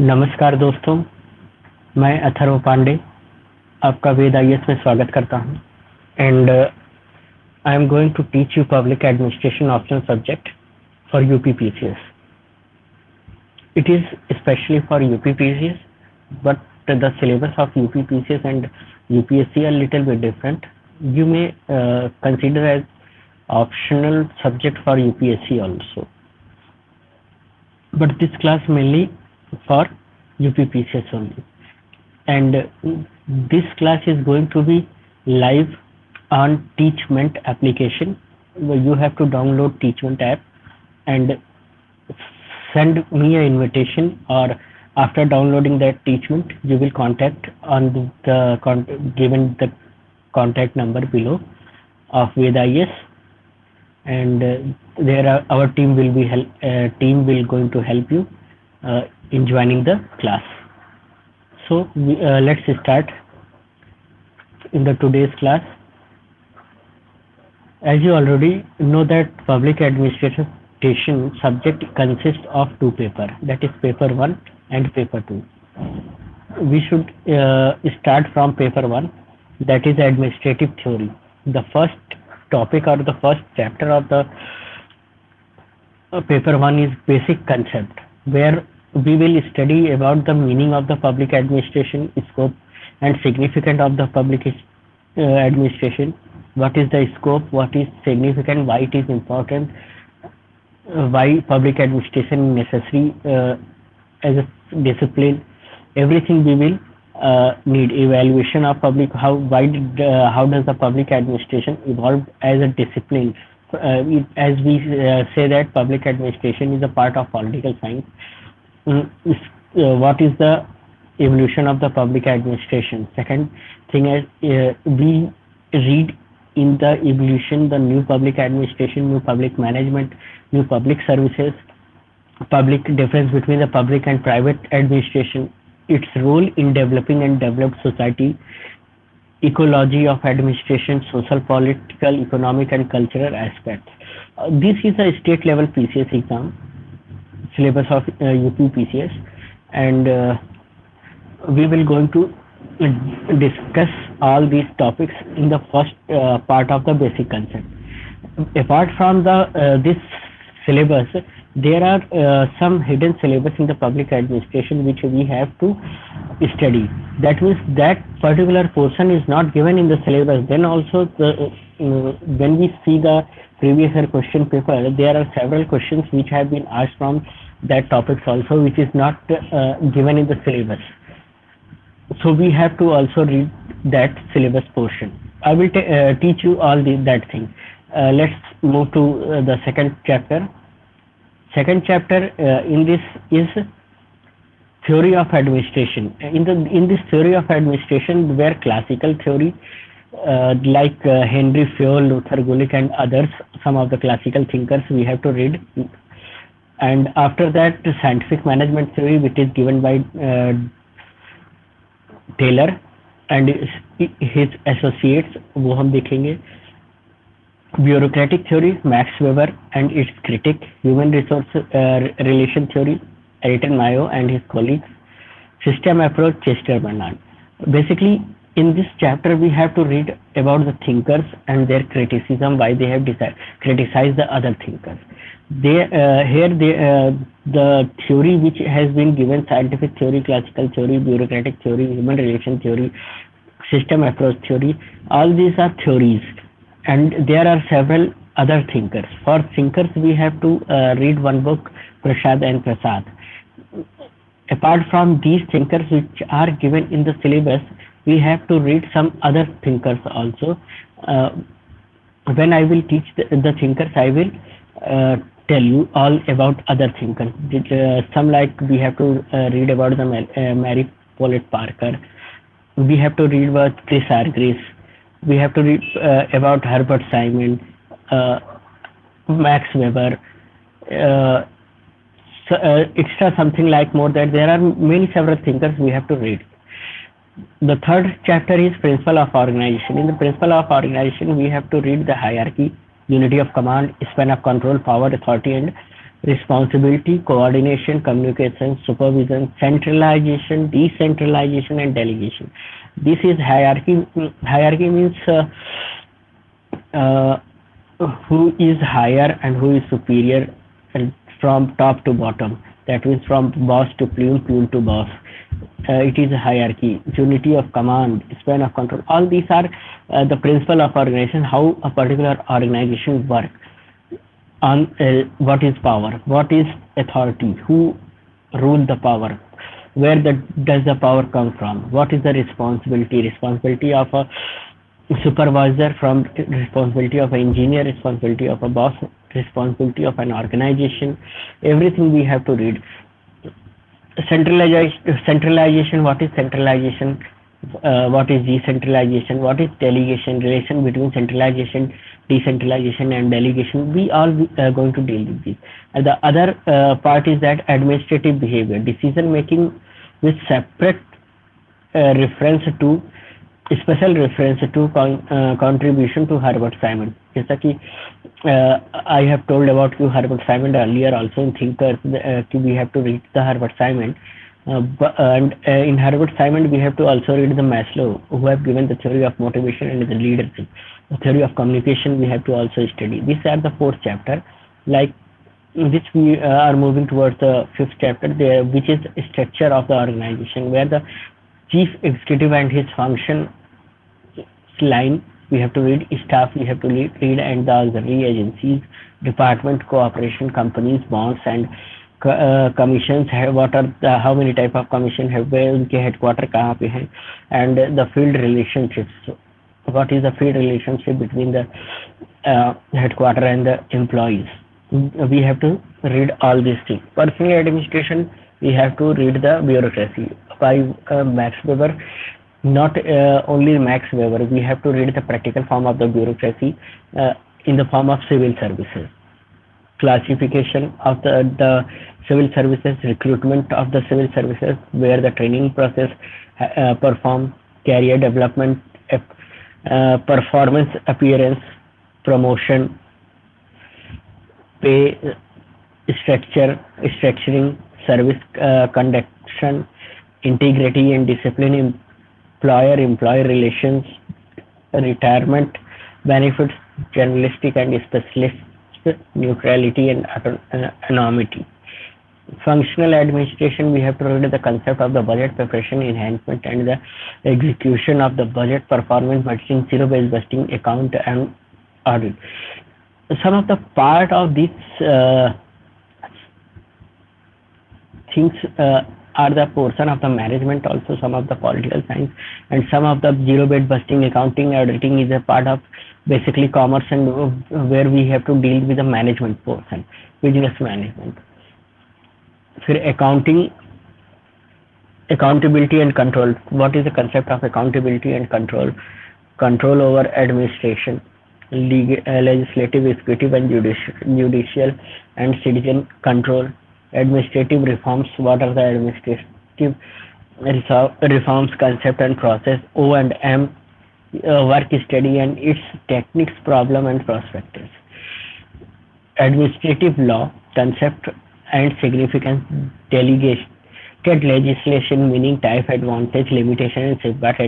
नमस्कार दोस्तों, मैं अथर्व पांडे आपका वेद आईएएस में स्वागत करता हूं and I am going to teach you public administration optional subject for UPPCS. It is especially for UPPCS, but the syllabus of UPPCS and UPSC are a little bit different. You may consider as optional subject for UPSC also, but this class mainly for UPPCS only. And this class is going to be live on Teachment application. You have to download Teachment app and send me an invitation, or after downloading that Teachment you will contact on given the contact number below of Ved IAS, and our team will going to help you in joining the class. So let's start in the today's class. As you already know that public administration subject consists of two papers, that is paper 1 and paper 2. We should start from paper 1, that is administrative theory. The first topic or the first chapter of the paper 1 is basic concept, where we will study about the meaning of the public administration, scope and significance of the public administration. What is the scope, what is significant, why it is important, why public administration is necessary as a discipline. Everything we will need. Evaluation of public, how does the public administration evolve as a discipline, as we say that public administration is a part of political science. What is the evolution of the public administration? Second thing is we read in the evolution the new public administration, new public management, new public services, public difference between the public and private administration, its role in developing and developed society, ecology of administration, social, political, economic and cultural aspects. This is a state level PCS exam syllabus of UPPCS, and we will going to discuss all these topics in the first part of the basic concept. Apart from this syllabus, there are some hidden syllabus in the public administration which we have to study. That means that particular portion is not given in the syllabus. Then also when we see the previous year question paper, there are several questions which have been asked from that topics also, which is not given in the syllabus. So we have to also read that syllabus portion. I will teach you all that thing. Let's move to the second chapter. Second chapter in this is theory of administration. In this theory of administration, where classical theory like Henry Fayol, Luther Gulick and others, some of the classical thinkers we have to read, and after that scientific management theory, which is given by Taylor and his associates, वो हम देखेंगे. Bureaucratic theory, Max Weber and its critic. Human resource relation theory, Ayrton Mayo and his colleagues. System approach, Chester Bernard. Basically, in this chapter we have to read about the thinkers and their criticism, why they have criticized the other thinkers. The theory which has been given, scientific theory, classical theory, bureaucratic theory, human relation theory, system approach theory, all these are theories, and there are several other thinkers. For thinkers we have to read one book, Prasad and Prasad. Apart from these thinkers which are given in the syllabus, we have to read some other thinkers also. When I will teach the thinkers, I will tell you all about other thinkers. Some like we have to read about the Mary Pollett Parker. We have to read about Chris Argyris. We have to read about Herbert Simon, Max Weber, extra something like more, that there are many several thinkers we have to read. The third chapter is principle of organization. In the principle of organization, we have to read the hierarchy, unity of command, span of control, power, authority, and responsibility, coordination, communication, supervision, centralization, decentralization, and delegation. This is hierarchy. Hierarchy means uh, who is higher and who is superior, and from top to bottom. That means from boss to plune, plune to boss. It is a hierarchy, unity of command, span of control. All these are the principle of organization, how a particular organization works on what is power, what is authority, who rule the power, where does the power come from, what is the responsibility of a supervisor, from responsibility of an engineer, responsibility of a boss, responsibility of an organization. Everything we have to read. Centralization, what is centralization, what is decentralization, what is delegation, relation between centralization, decentralization, and delegation. We all going to deal with this. And the other part is that administrative behavior, decision making with separate reference to, special reference to contribution to Herbert Simon. जैसा कि I have told about you Herbert Simon earlier also in Thinkers, we have to read the Herbert Simon. And in Herbert Simon we have to also read the Maslow, who have given the theory of motivation and the leadership. The theory of communication we have to also study. These are the fourth chapter, like which we are moving towards the fifth chapter there, which is structure of the organization, where the chief executive and his function line we have to read, staff we have to read, and the auxiliary agencies, department, cooperation, companies, bonds, and commissions. What are the, how many type of commission have, where उनके headquarter कहाँ पे हैं, and the field relationships. What is the field relationship between the headquarter and the employees? We have to read all these things. Personal administration, we have to read the bureaucracy by Max Weber. Not only Max Weber, we have to read the practical form of the bureaucracy in the form of civil services. Classification of the civil services, recruitment of the civil services, where the training process perform, career development, performance, appearance, promotion, pay structure, structuring, service conduction, integrity and discipline, employer-employee relations, retirement benefits, journalistic and specialist neutrality and anonymity. Functional administration, we have to read the concept of the budget preparation, enhancement, and the execution of the budget, performance budgeting, zero-based budgeting, account and audit. Some of the part of these things are the portion of the management, also some of the political science, and some of the zero-based budgeting, accounting, auditing is a part of basically commerce, and where we have to deal with the management portion, business management. फिर accounting, accountability and control. What is the concept of accountability and control? Control over administration, legislative, executive, and judicial and citizen control. Administrative reforms, what are the administrative reforms, concept and process. O&M, work study and its techniques, problem and prospectus. Administrative law, concept and significance, delegated legislation, meaning type, advantage, limitation, and safeguard.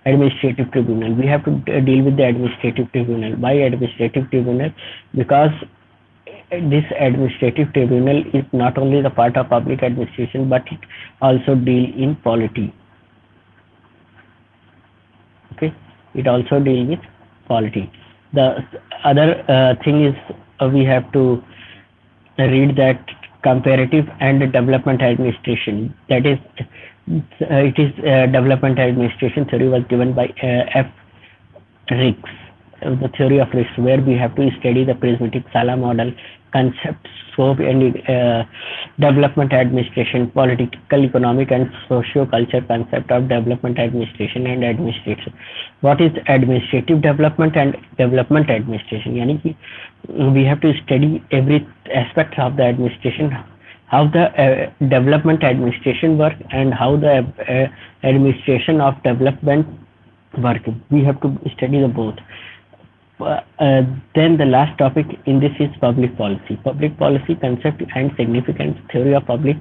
Administrative tribunal, we have to deal with the administrative tribunal. Why administrative tribunal? Because this administrative tribunal is not only the part of public administration, but it also deal in polity. Okay, it also deal with polity. The other thing is we have to read that comparative and development administration. That is, it is development administration theory was given by F. Riggs. The theory of risks, where we have to study the prismatic Sala model, concept, scope, and development administration, political, economic, and socio-culture concept of development administration and administration. What is administrative development and development administration? Yani ki we have to study every aspect of the administration, how the development administration work and how the administration of development work. We have to study the both. then the last topic in this is public policy. Public policy concept and significance, theory of public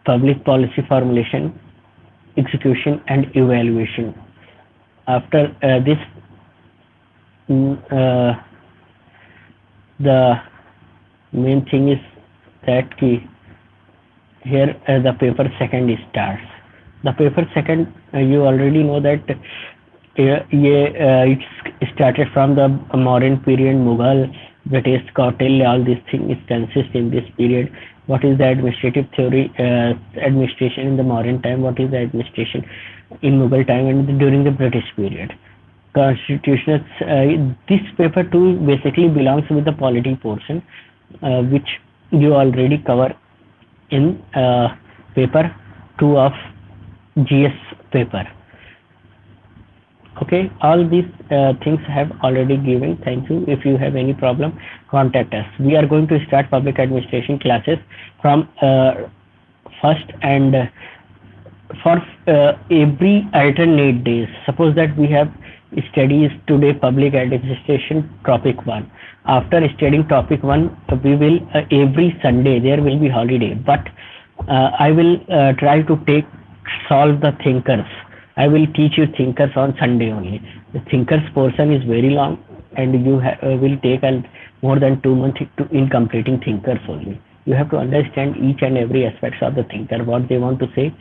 policy formulation, execution, and evaluation. After this, mm, the main thing is that key here the paper second starts. The paper second, you already know that it started from the modern period, Mughal, British, Kautilya, all these things consist in this period. What is the administrative theory, administration in the modern time? What is the administration in Mughal time and during the British period? Constitutional, this paper 2 basically belongs with the polity portion, which you already cover in paper 2 of GS paper. Okay, all these things have already given. Thank you. If you have any problem, contact us. We are going to start public administration classes from first, and for every alternate days. Suppose that we have studies today public administration topic 1. After studying topic 1, we will every Sunday there will be holiday, but I will try to solve the thinkers. I will teach you thinkers on Sunday only. The thinkers portion is very long, and you will take more than 2 months in completing thinkers only. You have to understand each and every aspects of the thinker, what they want to say.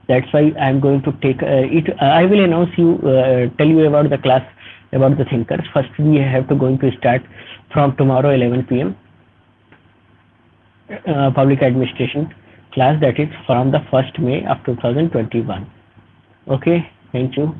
That's why I am going to take it. I will announce you, tell you about the class about the thinkers. First, we have to going to start from tomorrow 11 p.m. Public administration class, that is from the 1st May of 2021. Okay, thank you.